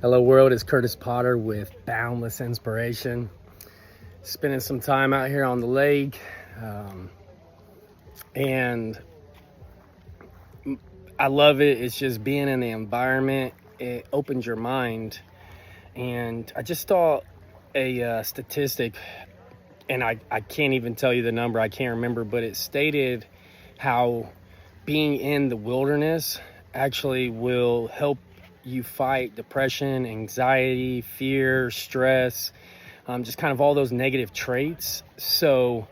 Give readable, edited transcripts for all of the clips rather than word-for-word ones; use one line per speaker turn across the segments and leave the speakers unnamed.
Hello world, it's Curtis Potter with Boundless Inspiration. Spending some time out here on the lake, and I love it. It's just being in the environment. It opens your mind. And I just saw a statistic, and I can't even tell you the number. I can't remember, but it stated how being in the wilderness actually will help you fight depression, anxiety, fear, stress, just kind of all those negative traits. So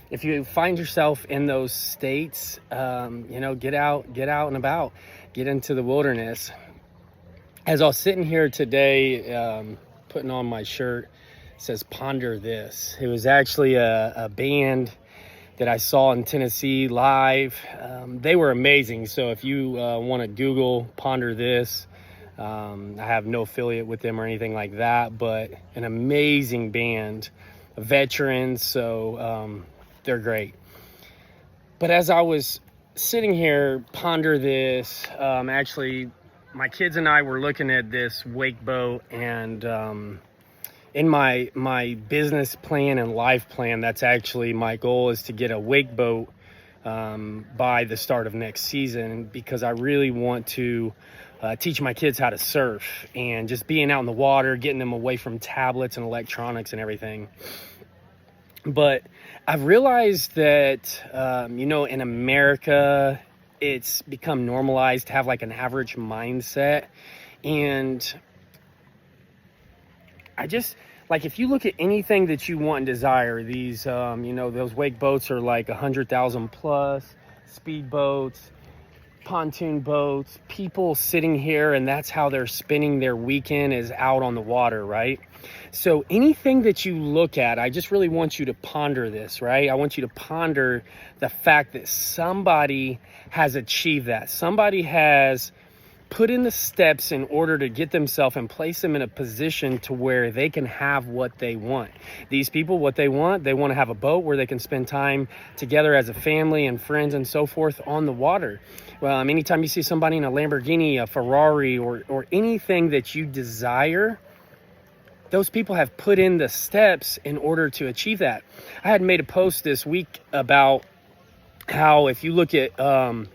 if you find yourself in those states, get out and about, get into the wilderness. As I was sitting here today, putting on my shirt, it says Ponder This. It was actually a band that I saw in Tennessee live. They were amazing. So if you want to Google Ponder This, I have no affiliate with them or anything like that, but an amazing band, veterans, so they're great. But as I was sitting here, Ponder This, actually, my kids and I were looking at this wake boat, and in my business plan and life plan, that's actually my goal, is to get a wake boat by the start of next season, because I really want to teach my kids how to surf, and just being out in the water, getting them away from tablets and electronics and everything. But I've realized that, in America, it's become normalized to have like an average mindset. And I just, like, if you look at anything that you want and desire, these, those wake boats are like 100,000 plus, speed boats, pontoon boats, people sitting here, and that's how they're spending their weekend, is out on the water, right? So anything that you look at, I just really want you to ponder this, right? I want you to ponder the fact that somebody has achieved that. Somebody has put in the steps in order to get themselves and place them in a position to where they can have what they want. These people, what they want to have a boat where they can spend time together as a family and friends and so forth on the water. Well, anytime you see somebody in a Lamborghini, a Ferrari, or anything that you desire, those people have put in the steps in order to achieve that. I had made a post this week about how, if you look at,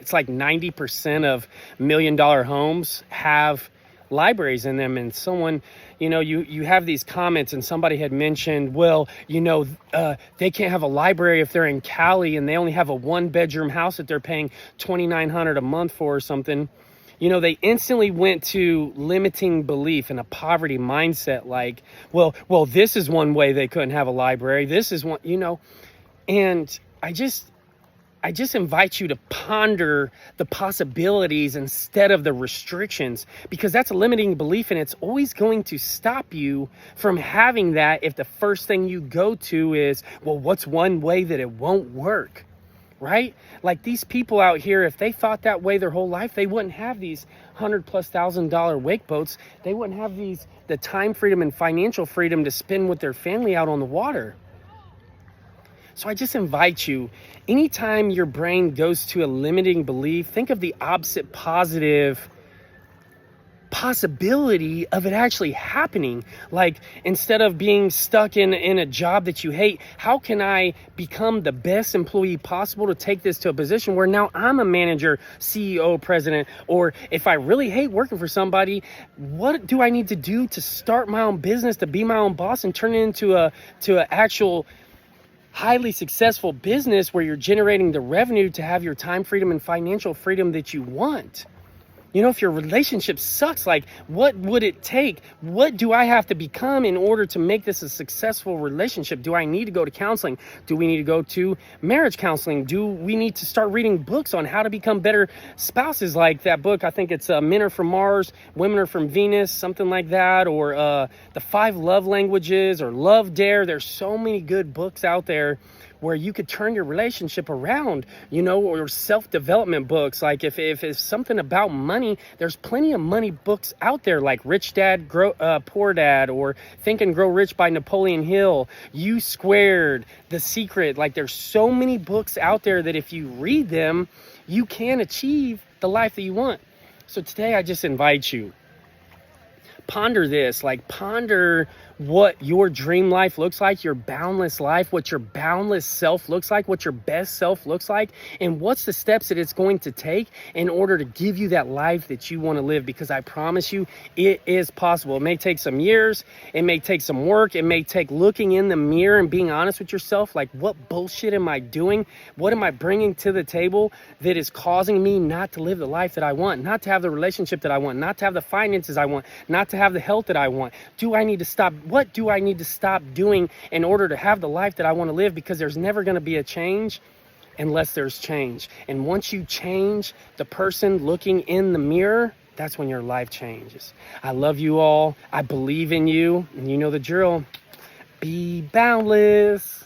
it's like 90% of $1 million homes have libraries in them. And someone, you have these comments, and somebody had mentioned, well, they can't have a library if they're in Cali and they only have a 1-bedroom house that they're paying $2,900 a month for or something. They instantly went to limiting belief and a poverty mindset, like, well, this is one way they couldn't have a library. This is one, and I just invite you to ponder the possibilities instead of the restrictions, because that's a limiting belief, and it's always going to stop you from having that if the first thing you go to is, well, what's one way that it won't work, right? Like, these people out here, if they thought that way their whole life, they wouldn't have these $100,000+ wake boats. They wouldn't have the time freedom and financial freedom to spend with their family out on the water. So I just invite you, anytime your brain goes to a limiting belief, think of the opposite positive possibility of it actually happening. Like, instead of being stuck in a job that you hate, how can I become the best employee possible to take this to a position where now I'm a manager, CEO, president? Or if I really hate working for somebody, what do I need to do to start my own business, to be my own boss and turn it into an actual highly successful business where you're generating the revenue to have your time freedom and financial freedom that you want? If your relationship sucks, like, what would it take? What do I have to become in order to make this a successful relationship? Do I need to go to counseling? Do we need to go to marriage counseling? Do we need to start reading books on how to become better spouses? Like that book, I think it's Men Are From Mars, Women Are From Venus, something like that, or The 5 Love Languages, or Love Dare. There's so many good books out there where you could turn your relationship around, or self-development books. Like, if it's something about money, there's plenty of money books out there, like Rich Dad, Poor Dad, or Think and Grow Rich by Napoleon Hill, U Squared, The Secret. Like, there's so many books out there that if you read them, you can achieve the life that you want. So today I just invite you, ponder this, like ponder what your dream life looks like, your boundless life, what your boundless self looks like, what your best self looks like, and what's the steps that it's going to take in order to give you that life that you want to live. Because I promise you, it is possible. It may take some years, it may take some work, it may take looking in the mirror and being honest with yourself, like, what bullshit am I doing? What am I bringing to the table that is causing me not to live the life that I want, not to have the relationship that I want, not to have the finances I want, not to have the health that I want? Do I need to stop? What do I need to stop doing in order to have the life that I want to live? Because there's never going to be a change unless there's change. And once you change the person looking in the mirror, that's when your life changes. I love you all. I believe in you. And you know the drill. Be boundless.